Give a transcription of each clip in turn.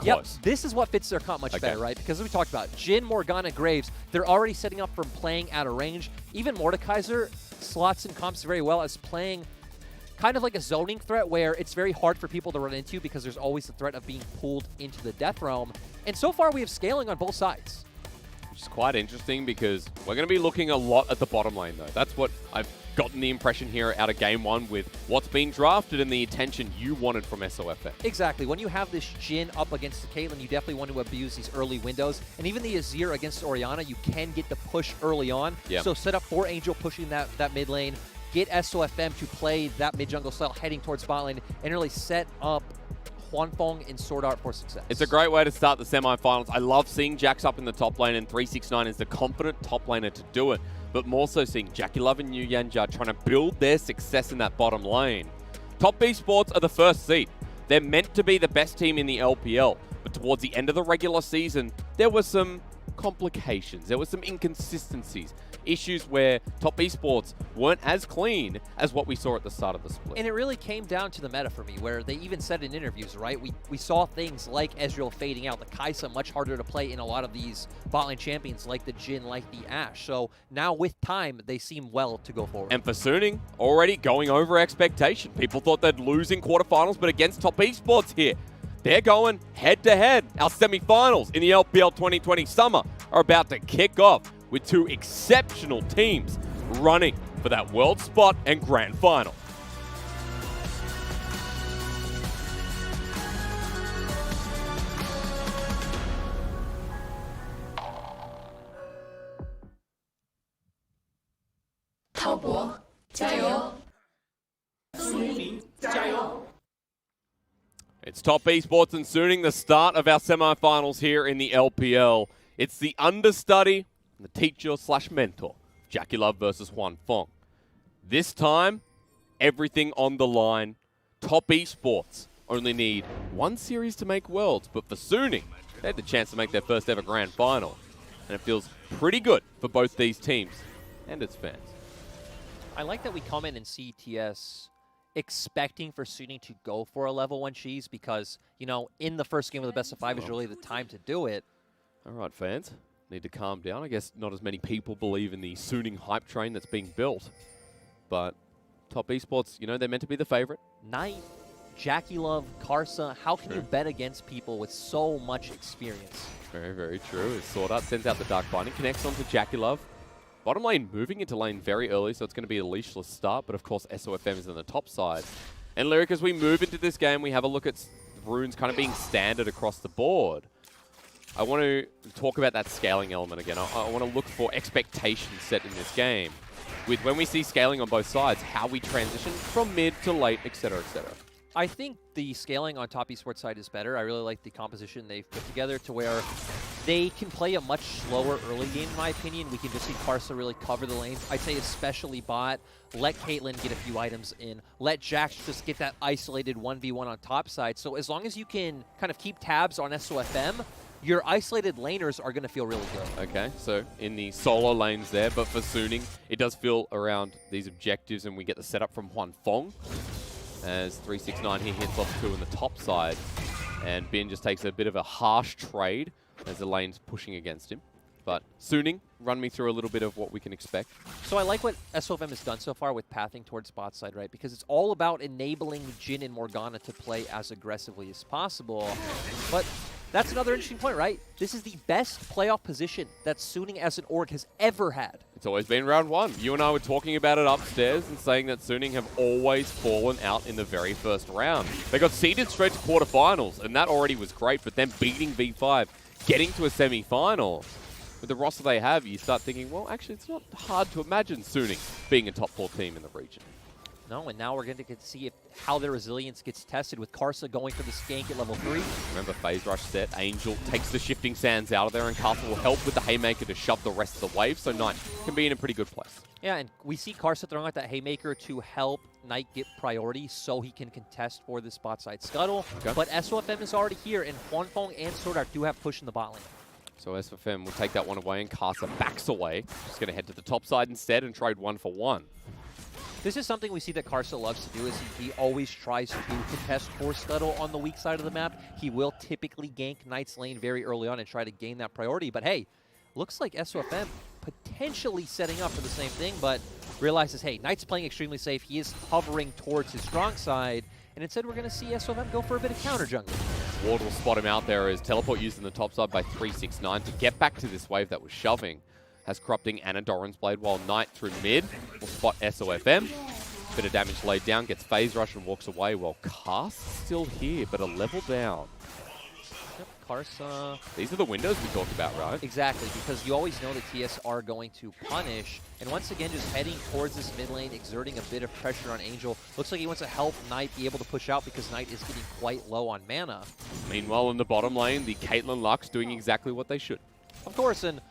Yep, this is what fits their comp much better, right? Because as we talked about, Jhin, Morgana, Graves, they're already setting up from playing out of range. Even Mordekaiser slots in comps very well as playing kind of like a zoning threat where it's very hard for people to run into because there's always the threat of being pulled into the death realm. And so far we have scaling on both sides. Which is quite interesting because we're going to be looking a lot at the bottom lane though. That's what I've gotten the impression here out of game one with what's being drafted and the attention you wanted from SofM. Exactly. When you have this Jhin up against the Caitlyn, you definitely want to abuse these early windows. And even the Azir against Orianna, you can get the push early on. Yep. So set up for Angel pushing that mid lane, get SofM to play that mid jungle style heading towards bot lane, and really set up huanfeng and SwordArt for success. It's a great way to start the semifinals. I love seeing Jax up in the top lane, and 369 is the confident top laner to do it. But more so seeing JackeyLove and yuyanjia trying to build their success in that bottom lane. Top Esports are the first seed. They're meant to be the best team in the LPL. But towards the end of the regular season, there were some complications. There were some inconsistencies. Issues where Top Esports weren't as clean as what we saw at the start of the split. And it really came down to the meta for me, where they even said in interviews, right? We saw things like Ezreal fading out, the Karsa much harder to play in a lot of these bot lane champions like the Jhin, like the Ashe. So now with time, they seem well to go forward. And for Suning, already going over expectation. People thought they'd lose in quarterfinals, but against Top Esports here, they're going head-to-head. Our semifinals in the LPL 2020 summer are about to kick off with two exceptional teams running for that world spot and grand final. It's Top Esports and Suning, the start of our semifinals here in the LPL. It's the understudy, the teacher / mentor, JackeyLove versus huanfeng. This time, everything on the line. Top Esports only need one series to make Worlds, but for Suning, they had the chance to make their first ever grand final. And it feels pretty good for both these teams and its fans. I like that we come in and see TES expecting for Suning to go for a level 1 cheese because, you know, in the first game of the best of 5 is really the time to do it. All right, fans. Need to calm down. I guess not as many people believe in the Suning hype train that's being built. But Top Esports, you know, they're meant to be the favorite. Knight, JackeyLove, Karsa, how can you bet against people with so much experience? Very, very true. As SwordArt sends out the Dark Binding, connects onto JackeyLove. Bottom lane moving into lane very early, so it's going to be a leashless start. But of course, SofM is on the top side. And Lyric, as we move into this game, we have a look at runes kind of being standard across the board. I want to talk about that scaling element again. I want to look for expectations set in this game with when we see scaling on both sides, how we transition from mid to late, etc., etc. I think the scaling on Top Esports side is better. I really like the composition they've put together to where they can play a much slower early game, in my opinion. We can just see Karsa really cover the lanes. I'd say especially bot. Let Caitlyn get a few items in. Let Jax just get that isolated 1v1 on top side. So as long as you can kind of keep tabs on SofM, your isolated laners are going to feel really good. Okay, so in the solo lanes there, but for Suning, it does feel around these objectives, and we get the setup from huanfeng as 369 here hits off 2 on the top side, and Bin just takes a bit of a harsh trade as the lane's pushing against him. But Suning, run me through a little bit of what we can expect. So I like what SofM has done so far with pathing towards bot side, right? Because it's all about enabling Jhin and Morgana to play as aggressively as possible. But that's another interesting point, right? This is the best playoff position that Suning as an org has ever had. It's always been round 1. You and I were talking about it upstairs and saying that Suning have always fallen out in the very first round. They got seeded straight to quarterfinals, and that already was great, but then beating V5, getting to a semi-final. With the roster they have, you start thinking, well, actually, it's not hard to imagine Suning being a top 4 team in the region. No, and now we're going to get to see how their resilience gets tested with Karsa going for the skank at level 3. Remember, phase rush set. Angel takes the shifting sands out of there, and Karsa will help with the haymaker to shove the rest of the wave, so Knight can be in a pretty good place. Yeah, and we see Karsa throwing out that haymaker to help Knight get priority so he can contest for the spot side scuttle. Okay. But SofM is already here, and huanfeng and SwordArt do have push in the bot lane. So SofM will take that one away, and Karsa backs away. Just going to head to the top side instead and trade 1 for 1. This is something we see that Karsa loves to do, is he always tries to contest for scuttle on the weak side of the map. He will typically gank Knight's lane very early on and try to gain that priority. But hey, looks like SofM potentially setting up for the same thing, but realizes, hey, Knight's playing extremely safe. He is hovering towards his strong side, and instead we're going to see SofM go for a bit of counter jungling. Ward will spot him out there as teleport used in the top side by 369 to get back to this wave that was shoving. Has corrupting and a Doran's Blade, while Knight through mid will spot SofM. Bit of damage laid down, gets phase rush and walks away, while Karsa's still here, but a level down. Yep, Karsa. These are the windows we talked about, right? Exactly, because you always know that TS are going to punish. And once again, just heading towards this mid lane, exerting a bit of pressure on Angel. Looks like he wants to help Knight be able to push out because Knight is getting quite low on mana. Meanwhile, in the bottom lane, the Caitlyn Lux doing exactly what they should. Of course, and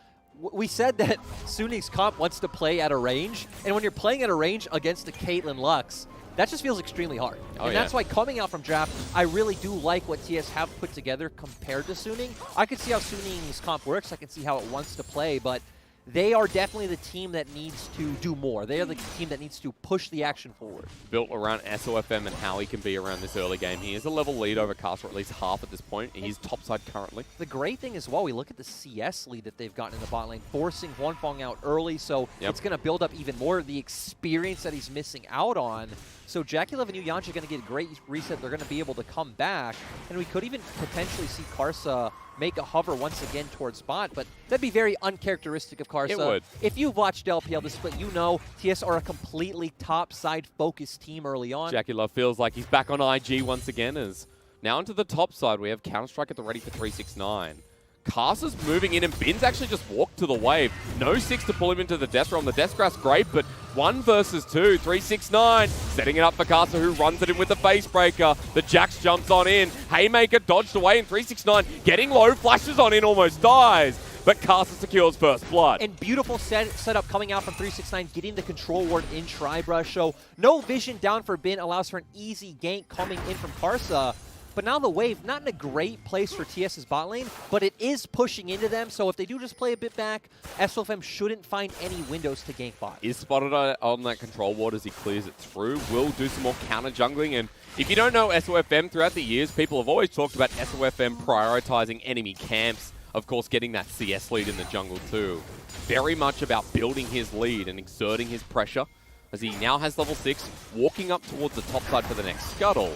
we said that Sunig's comp wants to play at a range, and when you're playing at a range against the Caitlyn Lux, that just feels extremely hard. And that's why coming out from draft, I really do like what TS have put together compared to Suning. I can see how Sunig's comp works, I can see how it wants to play, but they are definitely the team that needs to do more. They are the team that needs to push the action forward. Built around SofM and how he can be around this early game. He is a level lead over Karsa, or at least half at this point. He's topside currently. The great thing as well, we look at the CS lead that they've gotten in the bot lane, forcing huanfeng out early, so it's going to build up even more the experience that he's missing out on. So JackeyLove and yuyanjia are going to get a great reset. They're going to be able to come back, and we could even potentially see Karsa make a hover once again towards bot, but that'd be very uncharacteristic of Karsa. It would. If you've watched LPL this split, you know TS are a completely top-side focused team early on. JackeyLove feels like he's back on IG once again, as now into the top side, we have Counter-Strike at the ready for 369. Karsa's moving in, and Bin's actually just walked to the wave. No 6 to pull him into the Death Realm. The Death Grass great, but 1 versus 2. 369, setting it up for Karsa, who runs it in with the Face Breaker. The Jax jumps on in. Haymaker dodged away, and 369 getting low, flashes on in, almost dies. But Karsa secures first blood. And beautiful setup coming out from 369, getting the control ward in Tri-Brush. So no vision down for Bin, allows for an easy gank coming in from Karsa. But now the wave, not in a great place for TS's bot lane, but it is pushing into them. So if they do just play a bit back, SofM shouldn't find any windows to gank bot. Is spotted on that control ward as he clears it through. Will do some more counter jungling. And if you don't know SofM, throughout the years, people have always talked about SofM prioritizing enemy camps. Of course, getting that CS lead in the jungle too. Very much about building his lead and exerting his pressure, as he now has level 6, walking up towards the top side for the next scuttle.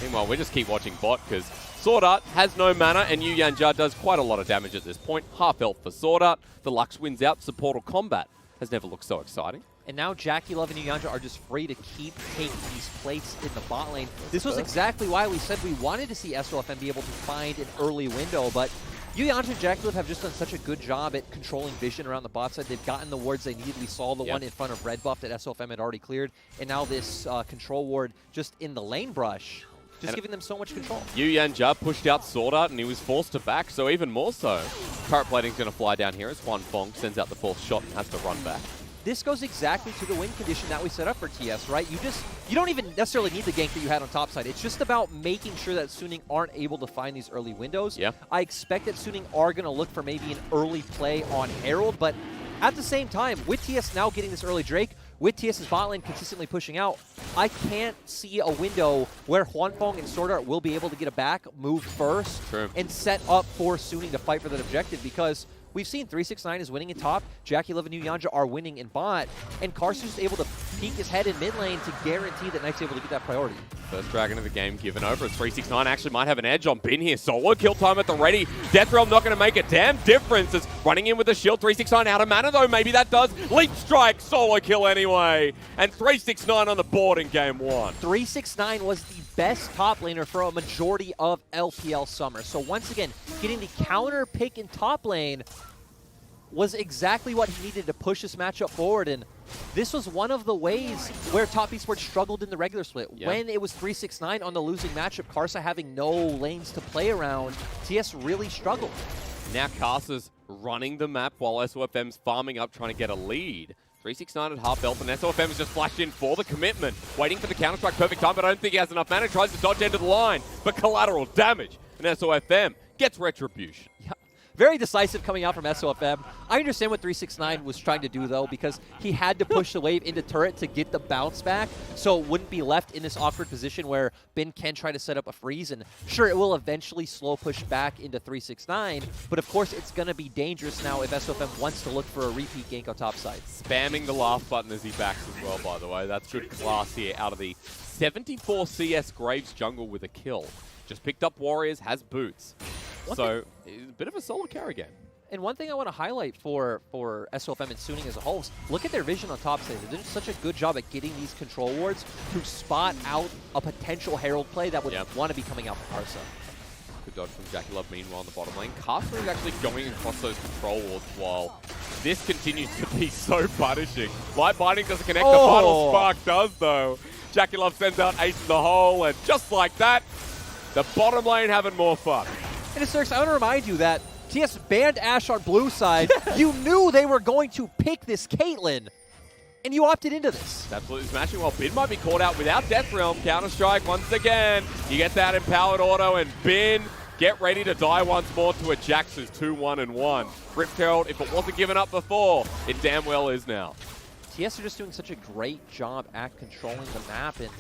Meanwhile, we just keep watching bot because SwordArt has no mana, and yuyanjia does quite a lot of damage at this point. Half health for SwordArt. The Lux wins out. Supportal combat has never looked so exciting. And now JackeyLove and yuyanjia are just free to keep taking these plates in the bot lane. This was exactly why we said we wanted to see SofM be able to find an early window, but yuyanjia and JackeyLove have just done such a good job at controlling vision around the bot side. They've gotten the wards they needed. We saw the one in front of red buff that SofM had already cleared, and now this control ward just in the lane brush. Just giving them so much control. yuyanjia pushed out SwordArt and he was forced to back, so even more so. Turret plating's going to fly down here as huanfeng sends out the fourth shot and has to run back. This goes exactly to the win condition that we set up for TS, right? You don't even necessarily need the gank that you had on top side. It's just about making sure that Suning aren't able to find these early windows. Yeah. I expect that Suning are going to look for maybe an early play on Herald, but at the same time, with TS now getting this early Drake, with TS's bot lane consistently pushing out, I can't see a window where huanfeng and SwordArt will be able to get a back, move first, and set up for Suning to fight for that objective, because we've seen 369 is winning in top, JackeyLove and yuyanjia are winning in bot, and Karsa's just able to peek his head in mid lane to guarantee that Knight's able to get that priority. First dragon of the game given over. 369 actually might have an edge on Bin here. Solo kill time at the ready. Death Realm not going to make a damn difference. As running in with the shield. 369 out of mana though. Maybe that does. Leap strike. Solo kill anyway. And 369 on the board in game 1. 369 was the best top laner for a majority of LPL summer. So once again, getting the counter pick in top lane was exactly what he needed to push this matchup forward, and this was one of the ways where Top Esports struggled in the regular split. When it was 369 on the losing matchup, Karsa having no lanes to play around, TS really struggled. Now Karsa's running the map while SofM's farming up trying to get a lead. 369 at half health, and SofM has just flashed in for the commitment. Waiting for the counter-strike, perfect time, but I don't think he has enough mana. Tries to dodge end of the line, but collateral damage, and SofM gets retribution. Yeah. Very decisive coming out from SofM. I understand what 369 was trying to do, though, because he had to push the wave into turret to get the bounce back, so it wouldn't be left in this awkward position where Bin can try to set up a freeze. And sure, it will eventually slow push back into 369, but of course it's going to be dangerous now if SofM wants to look for a repeat gank on top side. Spamming the laugh button as he backs as well, by the way. That's good class here out of the 74 CS Graves jungle with a kill. Just picked up warriors, has boots. So, it's a bit of a solo carry game. And one thing I want to highlight for SofM and Suning as a whole is look at their vision on top side. They're doing such a good job at getting these control wards to spot out a potential Herald play that would want to be coming out from Karsa. Good dodge from JackeyLove meanwhile in the bottom lane. Karsa is actually going across those control wards while this continues to be so punishing. Light Binding doesn't connect, the final spark does though. JackeyLove sends out Ace in the hole, and just like that, the bottom lane having more fun. And Cirx, I want to remind you that TS banned Ashe on blue side. You knew they were going to pick this Caitlyn, and you opted into this. Absolutely smashing. Well, Bin might be caught out without Death Realm. Counter-Strike once again. You get that empowered auto, and Bin, get ready to die once more to a Jax who's 2-1-1. Rift Herald, if it wasn't given up before, it damn well is now. TS are just doing such a great job at controlling the map, and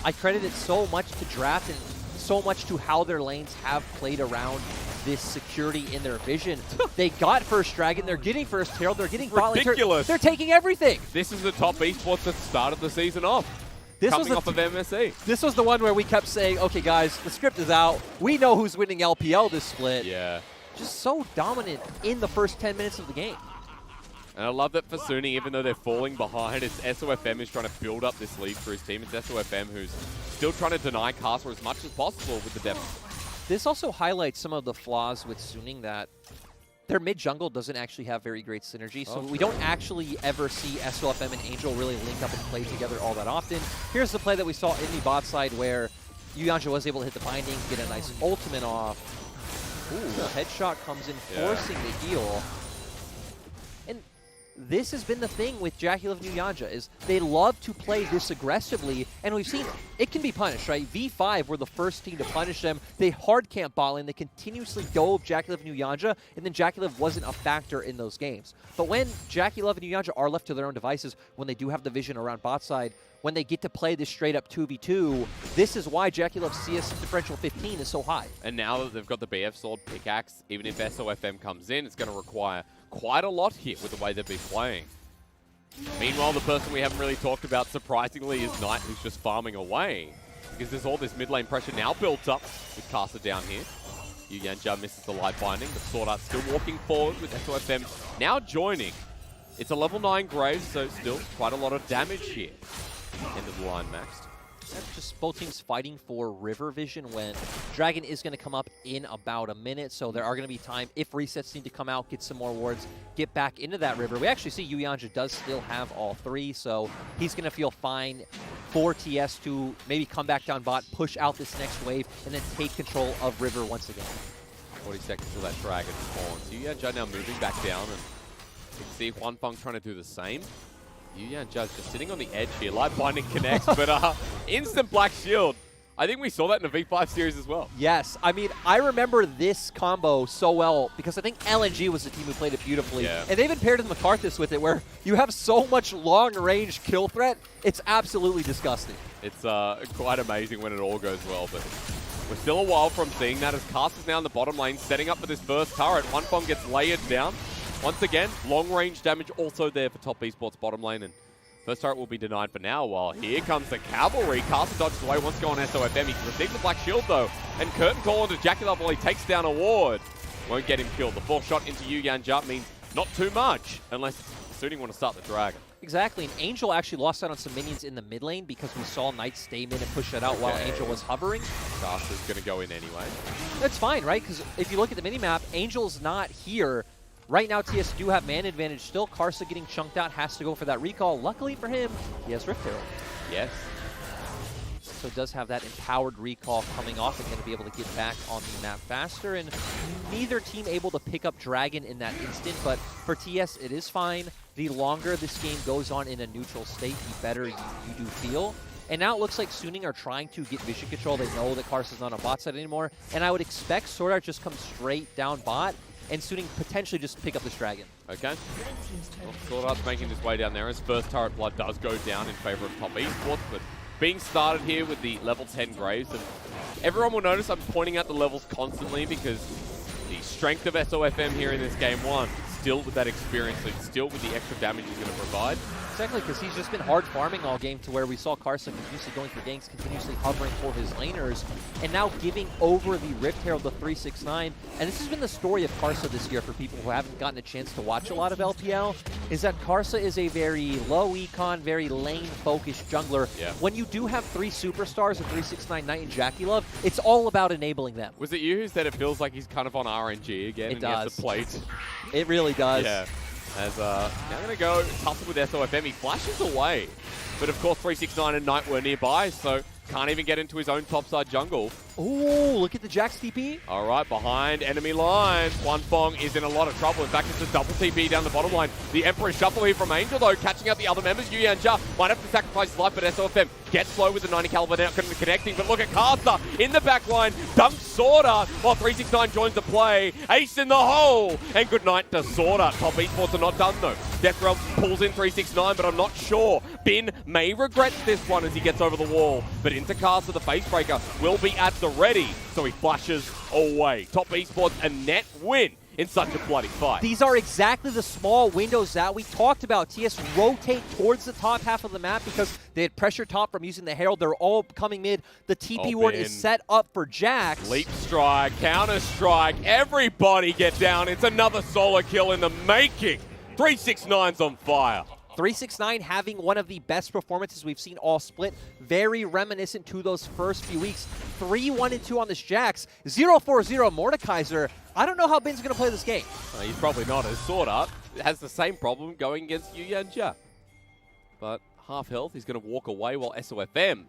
I credit it so much to Draft and so much to how their lanes have played around this security in their vision. They got first Dragon, they're getting first Herald, they're getting bot lane. Ridiculous. They're taking everything. This is the top esports that started the season off. Coming off of MSE. This was the one where we kept saying, okay guys, the script is out. We know who's winning LPL this split. Yeah. Just so dominant in the first 10 minutes of the game. And I love that for Suning, even though they're falling behind, it's SofM is trying to build up this lead for his team. It's SofM who's still trying to deny Karsa as much as possible with the depth. This also highlights some of the flaws with Suning, that their mid-jungle doesn't actually have very great synergy, so we don't actually ever see SofM and Angel really link up and play together all that often. Here's the play that we saw in the bot side where yuyanjia was able to hit the binding, get a nice ultimate off. Ooh, the headshot comes in, forcing the heal. And this has been the thing with JackeyLove and yuyanjia, is they love to play this aggressively, and we've seen it can be punished, right? V5 were the first team to punish them. They hard camp bot lane, they continuously dove JackeyLove and yuyanjia, and then JackeyLove wasn't a factor in those games. But when JackeyLove and yuyanjia are left to their own devices, when they do have the vision around bot side, when they get to play this straight up 2v2, this is why JackeyLove's CS differential 15 is so high. And now that they've got the BF Sword pickaxe, even if SofM comes in, it's going to require quite a lot here with the way they've been playing. Meanwhile, the person we haven't really talked about, surprisingly, is Knight, who's just farming away. Because there's all this mid lane pressure now built up with Karsa down here. yuyanjia misses the light binding, but SwordArt still walking forward with SofM now joining. It's a level 9 Graves, so still quite a lot of damage here. End of the line maxed. That's just both teams fighting for river vision when Dragon is going to come up in about a minute, so there are going to be time if resets need to come out, get some more wards, get back into that river. We actually see yuyanjia does still have all three, so he's going to feel fine for TS to maybe come back down bot, push out this next wave, and then take control of river once again. 40 seconds till that Dragon spawns. yuyanjia now moving back down, and you can see huanfeng trying to do the same. yuyanjia just sitting on the edge here. Light Binding connects, but instant Black Shield. I think we saw that in the V5 series as well. Yes. I mean, I remember this combo so well because I think LNG was the team who played it beautifully. Yeah. And they've even paired with McCarthus with it where you have so much long-range kill threat, it's absolutely disgusting. It's quite amazing when it all goes well, but we're still a while from seeing that as Karsa's now in the bottom lane, setting up for this first turret. huanfeng gets layered down. Once again, long-range damage also there for top esports bottom lane, and first turret will be denied for now, while here comes the cavalry. Karsa dodges away, wants to go on SofM. He can receive the Black Shield, though, and Curtain Call onto JackeyLove while he takes down a ward. Won't get him killed. The fourth shot into yuyanjia means not too much, unless Suning want to start the Dragon. Exactly, and Angel actually lost out on some minions in the mid lane because we saw Knight stay mid and push that out while Angel was hovering. Karsa's going to go in anyway. That's fine, right? Because if you look at the minimap, Angel's not here. Right now, TS do have man advantage still. Karsa getting chunked out, has to go for that recall. Luckily for him, he has Rift Herald. Yes. So it does have that empowered recall coming off and going to be able to get back on the map faster. And neither team able to pick up Dragon in that instant, but for TS, it is fine. The longer this game goes on in a neutral state, the better you do feel. And now it looks like Suning are trying to get vision control. They know that Karsa's not on bot side anymore. And I would expect SwordArt just comes straight down bot and Suning potentially just pick up this dragon. Okay. Well, SwordArt's making his way down there. His first turret blood does go down in favor of top esports, but being started here with the level 10 Graves, and everyone will notice I'm pointing out the levels constantly because the strength of SofM here in this game 1, still with that experience lead, still with the extra damage he's going to provide. Exactly, because he's just been hard farming all game to where we saw Karsa continuously going for ganks, continuously hovering for his laners, and now giving over the Rift Herald, the 369. And this has been the story of Karsa this year for people who haven't gotten a chance to watch a lot of LPL, is that Karsa is a very low econ, very lane-focused jungler. Yeah. When you do have 3 superstars, a 369 Knight and JackeyLove, it's all about enabling them. Was it you who said it feels like he's kind of on RNG again? It and does. He has to play It really does. Yeah. As now going to go tussle with SofM. He flashes away. But of course 369 and Knight were nearby, so can't even get into his own topside jungle. Ooh, look at the Jax TP. All right, behind enemy lines. huanfeng is in a lot of trouble. In fact, it's a double TP down the bottom line. The Emperor shuffle here from Angel, though, catching out the other members. yuyanjia might have to sacrifice his life, but SofM gets slow with the 90 caliber now connecting. But look at Karsa in the back line. Dunks SwordArt while 369 joins the play. Ace in the hole. And good night to SwordArt. Top esports are not done, though. Deathrealm pulls in 369, but I'm not sure. Bin may regret this one as he gets over the wall. But into Karsa, the facebreaker will be at the ready. So he flashes away. Top esports a net win in such a bloody fight. These are exactly the small windows that we talked about. TS rotate towards the top half of the map because they had pressure top from using the Herald. They're all coming mid. The TP ward is set up for Jax. Leap strike, counter strike, everybody get down. It's another solo kill in the making. 369's on fire. 369 having one of the best performances we've seen all split. Very reminiscent to those first few weeks. 3-1-2 on this Jax. 0-4-0 Mordekaiser. I don't know how Bin's going to play this game. He's probably not, as SwordArt has the same problem going against yuyanjia. But half health, he's going to walk away while SofM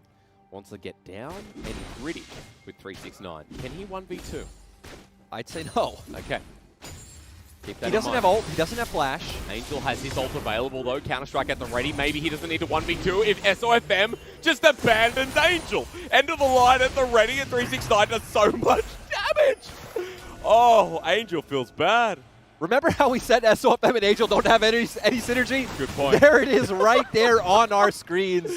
wants to get down and gritty with 369. Can he 1v2? I'd say no. Okay. Keep that He doesn't have ult. He doesn't have flash. Angel has his ult available, though. Counter-Strike at the ready. Maybe he doesn't need to 1v2 if SofM just abandons Angel. End of the line at the ready, and 369 does so much damage. Oh, Angel feels bad. Remember how we said SofM and Angel don't have any synergy? Good point. There it is right there on our screens.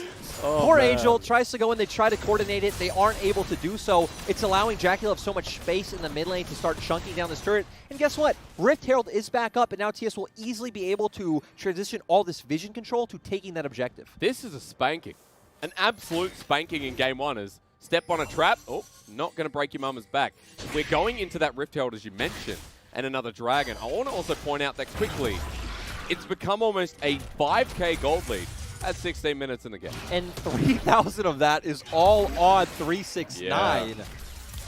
Oh, Poor man. Angel tries to go in, they try to coordinate it, they aren't able to do so. It's allowing JackeyLove so much space in the mid lane to start chunking down this turret. And guess what? Rift Herald is back up, and now TS will easily be able to transition all this vision control to taking that objective. This is a spanking. An absolute spanking in game 1 is step on a trap. Oh, not going to break your mama's back. We're going into that Rift Herald, as you mentioned, and another dragon. I want to also point out that quickly, it's become almost a 5k gold lead at 16 minutes in the game. And 3,000 of that is all on 369. Yeah.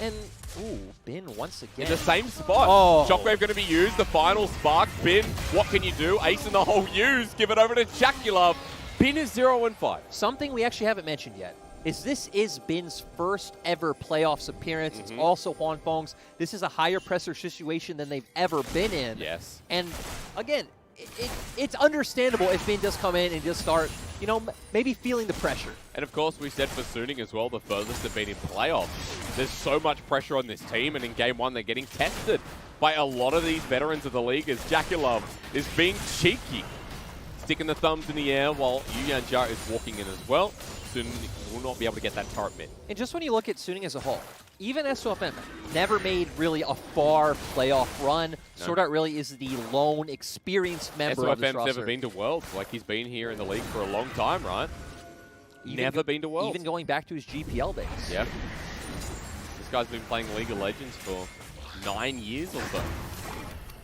And, ooh, Bin once again. In the same spot. Oh. Shockwave going to be used. The final spark. Bin, what can you do? Ace in the hole used. Give it over to JackeyLove. Bin is 0-5. Something we actually haven't mentioned yet is this is Bin's first ever playoffs appearance. It's also huanfeng's. This is a higher pressure situation than they've ever been in. Yes. And again, it's understandable if Bin does come in and just start, you know, maybe feeling the pressure. And of course, we said for Suning as well, the furthest they've been in playoffs. There's so much pressure on this team, and in game 1, they're getting tested by a lot of these veterans of the league as JackeyLove is being cheeky. Sticking the thumbs in the air while yuyanjia is walking in as well. Suning will not be able to get that turret mid. And just when you look at Suning as a whole, even SofM never made really a far playoff run. No. SwordArt really is the lone experienced member of this SofM's roster. never been to Worlds. Like, he's been here in the league for a long time, right? Never been to Worlds. Even going back to his GPL days. Yeah. This guy's been playing League of Legends for 9 years or so.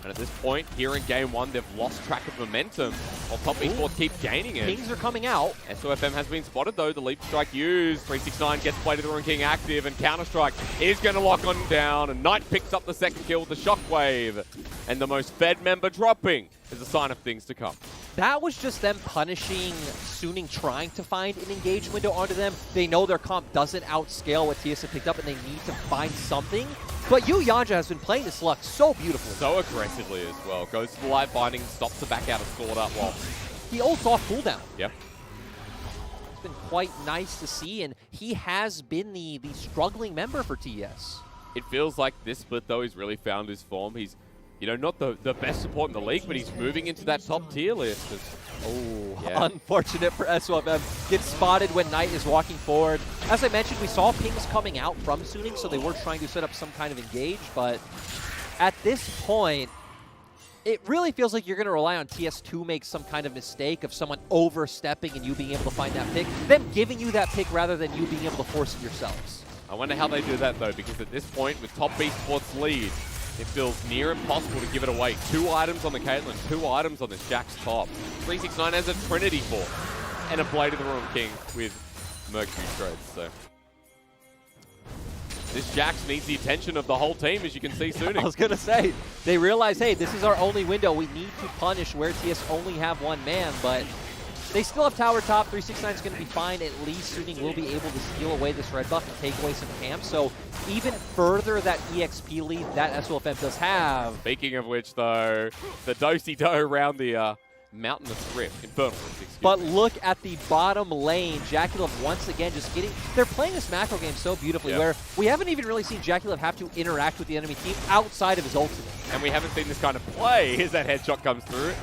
And at this point, here in game 1, they've lost track of momentum, while top esports keep gaining it. Kings are coming out. SofM has been spotted, though. The Leap Strike used. 369 gets played to the Rune King active, and Counter-Strike is going to lock on down. And Knight picks up the second kill with the Shockwave. And the most fed member dropping is a sign of things to come. That was just them punishing Suning, trying to find an engage window onto them. They know their comp doesn't outscale what TS have picked up, and they need to find something. But yuyanjia has been playing this luck so beautifully. So aggressively as well. Goes to the light binding, stops the back out of SwordArt while... He ults off cooldown. Yep. It's been quite nice to see, and he has been the struggling member for TS. It feels like this split, though, he's really found his form. He's you know, not the best support in the league, but he's moving into that top tier list. Yeah. Unfortunate for SofM. Gets spotted when Knight is walking forward. As I mentioned, we saw pings coming out from Suning, so they were trying to set up some kind of engage, but at this point, it really feels like you're going to rely on TS to make some kind of mistake of someone overstepping and you being able to find that pick, them giving you that pick rather than you being able to force it yourselves. I wonder how they do that, though, because at this point, with top Esports lead, it feels near impossible to give it away. 2 items on the Caitlyn, 2 items on this Jack's top. 369 has a Trinity Force and a Blade of the Ruined King with Mercury Shreds, so... This Jax needs the attention of the whole team, as you can see soon. I was going to say, they realize, hey, this is our only window. We need to punish where TS only have 1 man, but they still have tower top. 369 is going to be fine. At least Suning will be able to steal away this red buff and take away some camps. So even further that EXP lead that SofM does have. Speaking of which, though, the do-si-do around the Mountainous Rift, Infernal Rift, But look at the bottom lane. JackeyLove once again just getting... They're playing this macro game so beautifully where we haven't even really seen JackeyLove have to interact with the enemy team outside of his ultimate. And we haven't seen this kind of play as that headshot comes through.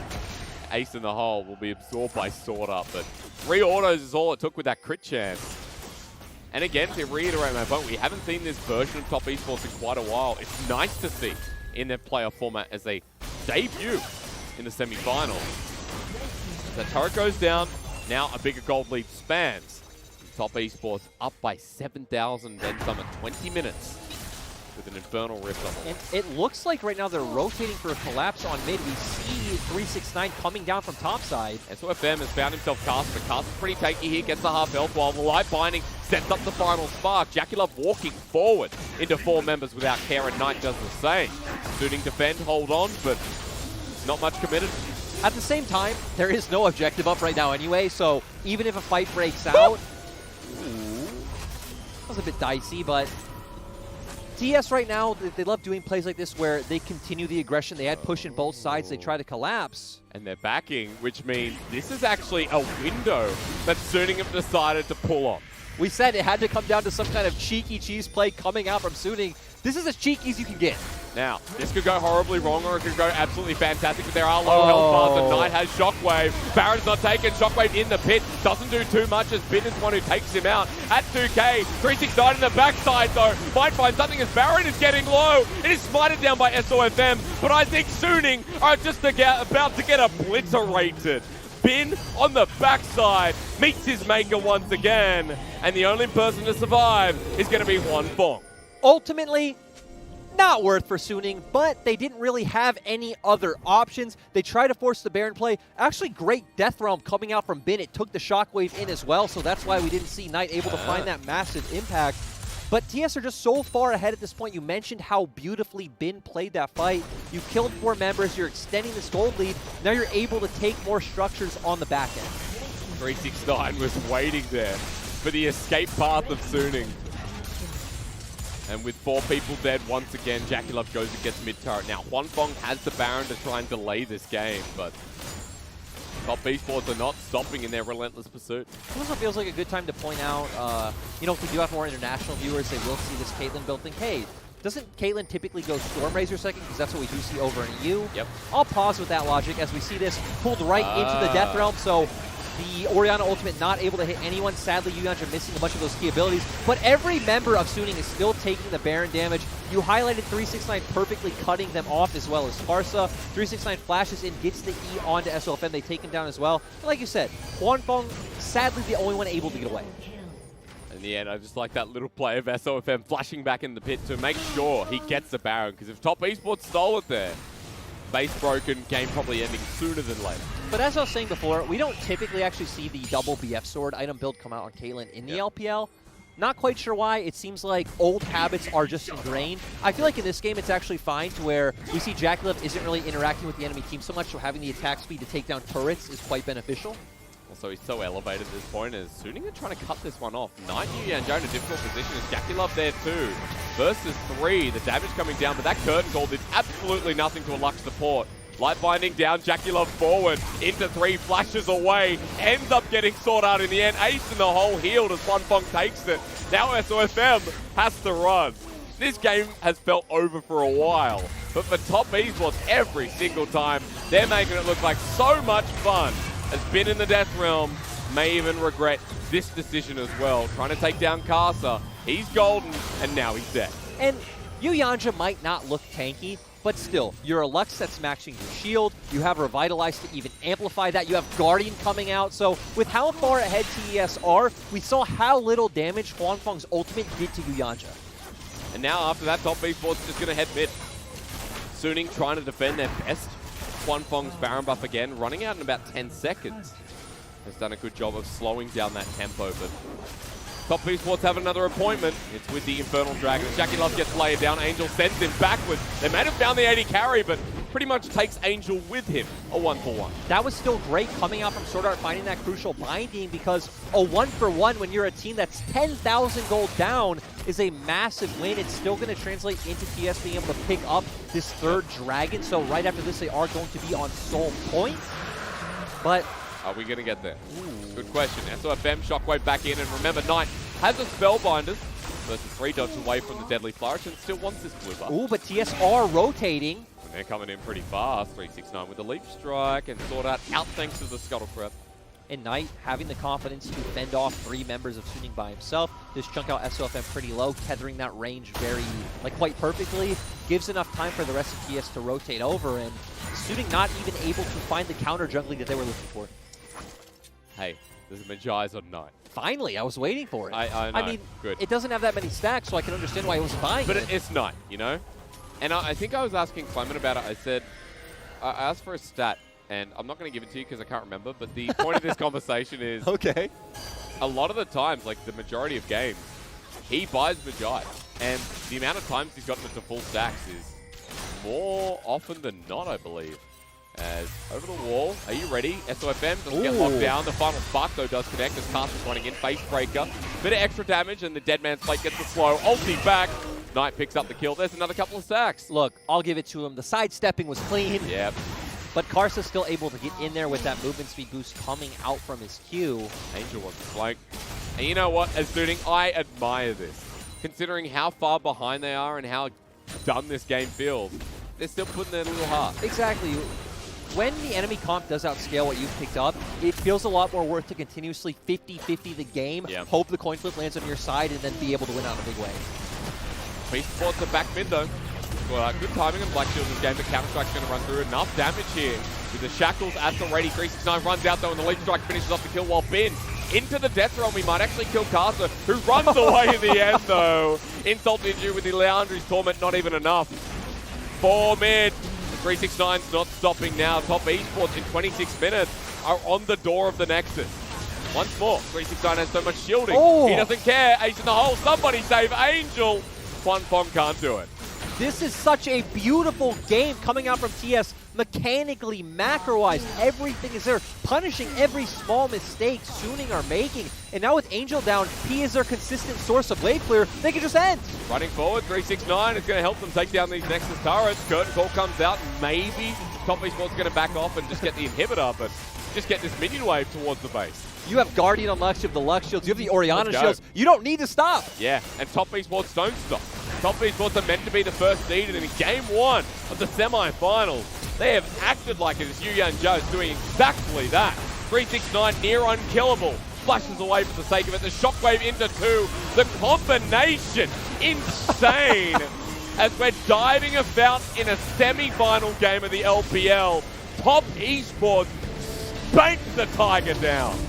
Ace in the hole will be absorbed by SwordArt, but 3 autos is all it took with that crit chance. And again, to reiterate my point, we haven't seen this version of top esports in quite a while. It's nice to see in their playoff format as they debut in the semi-finals. The turret goes down. Now a bigger gold lead spans. Top Esports up by 7,000, then some at 20 minutes with an Infernal Rift on And it looks like right now they're rotating for a collapse on mid. We see 369 coming down from topside. SofM has found himself Karsa, but Karsa's pretty tanky here, gets the half health while the light binding sets up the final spark. JackeyLove walking forward into 4 members without care, and Knight does the same. Suiting defend, hold on, but not much committed. At the same time, there is no objective up right now anyway, so even if a fight breaks out, that was a bit dicey, but TS right now, they love doing plays like this where they continue the aggression. They had push in both sides. They try to collapse. And they're backing, which means this is actually a window that Suning have decided to pull on. We said it had to come down to some kind of cheeky cheese play coming out from Suning. This is as cheeky as you can get. Now, this could go horribly wrong or it could go absolutely fantastic, but there are low health bars, and Knight has Shockwave. Baron's not taken, Shockwave in the pit, doesn't do too much as Bin is the one who takes him out. At 2k, 369 in the backside though, might find something as Baron is getting low. It is smited down by SofM, but I think Suning are just about to get obliterated. Bin on the backside meets his maker once again, and the only person to survive is going to be huanfeng. Ultimately, not worth for Suning, but they didn't really have any other options. They tried to force the Baron play. Actually, great Death Realm coming out from Bin. It took the Shockwave in as well, so that's why we didn't see Knight able to find that massive impact. But TS are just so far ahead at this point. You mentioned how beautifully Bin played that fight. You killed 4 members. You're extending this gold lead. Now you're able to take more structures on the back end. 369 was waiting there for the escape path of Suning. And with 4 people dead, once again, JackeyLove goes and gets mid-turret. Now, huanfeng has the Baron to try and delay this game, but top Esports are not stopping in their relentless pursuit. It also feels like a good time to point out, you know, if we do have more international viewers, they will see this Caitlyn build thing. Hey, doesn't Caitlyn typically go Stormrazor second? Because that's what we do see over in EU. Yep. I'll pause with that logic as we see this pulled right into the Death Realm, so the Orianna ultimate not able to hit anyone. Sadly, yuyanjia missing a bunch of those key abilities. But every member of Suning is still taking the Baron damage. You highlighted 369 perfectly cutting them off as well as Karsa. 369 flashes in, gets the E onto SofM. They take him down as well. And like you said, huanfeng, sadly the only one able to get away. In the end, I just like that little play of SofM flashing back in the pit to make sure he gets the Baron. Because if top Esports stole it there, base broken, game probably ending sooner than later. But as I was saying before, we don't typically actually see the double BF sword item build come out on Caitlyn in the LPL. Not quite sure why. It seems like old habits are just ingrained. I feel like in this game it's actually fine to where we see JackeyLove isn't really interacting with the enemy team so much, so having the attack speed to take down turrets is quite beneficial. Also, he's so elevated at this point as Suning are trying to cut this one off. Knight yuyanjia in a difficult position as JackeyLove there too. Versus 3, the damage coming down, but that curtain call did absolutely nothing to a Lux support. Light binding down, JackeyLove forward, into 3, flashes away, ends up getting SwordArt in the end. Ace in the hole healed as huanfeng takes it. Now SofM has to run. this game has felt over for a while. But for top Esports, every single time, they're making it look like so much fun. Has been in the Death Realm, may even regret this decision as well. Trying to take down Karsa. He's golden, and now he's dead. And yuyanjia might not look tanky, but still, you're a Lux that's matching your shield. You have Revitalize to even amplify that. You have Guardian coming out. So with how far ahead TES are, we saw how little damage huanfeng's ultimate did to yuyanjia. And now after that, top Esports just going to head mid. Suning trying to defend their best. huanfeng's Baron buff again, running out in about 10 seconds. Has done a good job of slowing down that tempo, but top Esports have another appointment. It's with the Infernal Dragon. JackeyLove gets laid down. Angel sends him backwards. They may have found the 80 carry, but pretty much takes Angel with him. A 1-for-1. That was still great coming out from SwordArt, finding that crucial binding, because a 1-for-1 when you're a team that's 10,000 gold down is a massive win. It's still going to translate into TS being able to pick up this third dragon. So right after this, they are going to be on soul point. But are we going to get there? Ooh. Good question. SofM Shockwave back in, and remember, Knight has a Spellbinder versus 3 dodges away from the Deadly Flourish and still wants this blue buff. Ooh, but TS are rotating. And they're coming in pretty fast. 369 with the Leap Strike, and SwordArt out thanks to the Scuttle Crab. And Knight having the confidence to fend off 3 members of Suning by himself. Just chunk out SofM pretty low, tethering that range quite perfectly. Gives enough time for the rest of TS to rotate over, and Suning not even able to find the counter jungling that they were looking for. Hey, there's a Magi on Knight. Finally, I was waiting for it. I know. I mean, good. It doesn't have that many stacks, so I can understand why he was buying but it. But it's Knight, you know? And I think I was asking Clement about it. I said, I asked for a stat, and I'm not going to give it to you because I can't remember, but the point of this conversation is, okay, a lot of the times, like the majority of games, he buys Magi, and the amount of times he's gotten into full stacks is more often than not, I believe. As over the wall, are you ready? SofM doesn't get locked down. The final spark, though, does connect as Karsa's running in. Face breaker. Bit of extra damage, and the Dead Man's Plate gets the slow. Ulti back. Knight picks up the kill. There's another couple of stacks. Look, I'll give it to him. The sidestepping was clean. Yep. But Karsa's still able to get in there with that movement speed boost coming out from his Q. Angel wants to flank. And you know what? As Suning, I admire this. Considering how far behind they are and how done this game feels, they're still putting their little heart. Exactly. When the enemy comp does outscale what you've picked up, it feels a lot more worth to continuously 50-50 the game, hope the coin flip lands on your side, and then be able to win out in a big way. Esports are back mid, though. Well, good timing on Black Shield in this game, but Counter-Strike's going to run through enough damage here. With the Shackles at the ready, 369 runs out, though, and the Leap Strike finishes off the kill while Bin into the Death Realm. We might actually kill Karsa, who runs away in the end, though. Insult injury with the Leandri's Torment, not even enough. 4 mid. 369's not stopping now. Top Esports in 26 minutes are on the door of the Nexus. Once more, 369 has so much shielding. He doesn't care. Ace in the hole. Somebody save Angel. huanfeng can't do it. This is such a beautiful game coming out from TS. Mechanically, macro-wise, everything is there. Punishing every small mistake Suning are making. And now with Angel down, he is their consistent source of wave clear. They can just end. Running forward, 369 is going to help them take down these Nexus turrets. Curtain Call comes out. Maybe Top Esports is going to back off and just get the inhibitor, but just get this minion wave towards the base. You have Guardian on Lux, you have the Lux shields, you have the Orianna shields. You don't need to stop. Yeah, and Top Esports don't stop. Top Esports are meant to be the first seed, and in Game 1 of the semi-finals, they have acted like it as yuyanjia is doing exactly that. 369 near unkillable. Flashes away for the sake of it. The Shockwave into 2. The combination, insane. As we're diving about in a semi-final game of the LPL, Top Esports spanks the Tiger down.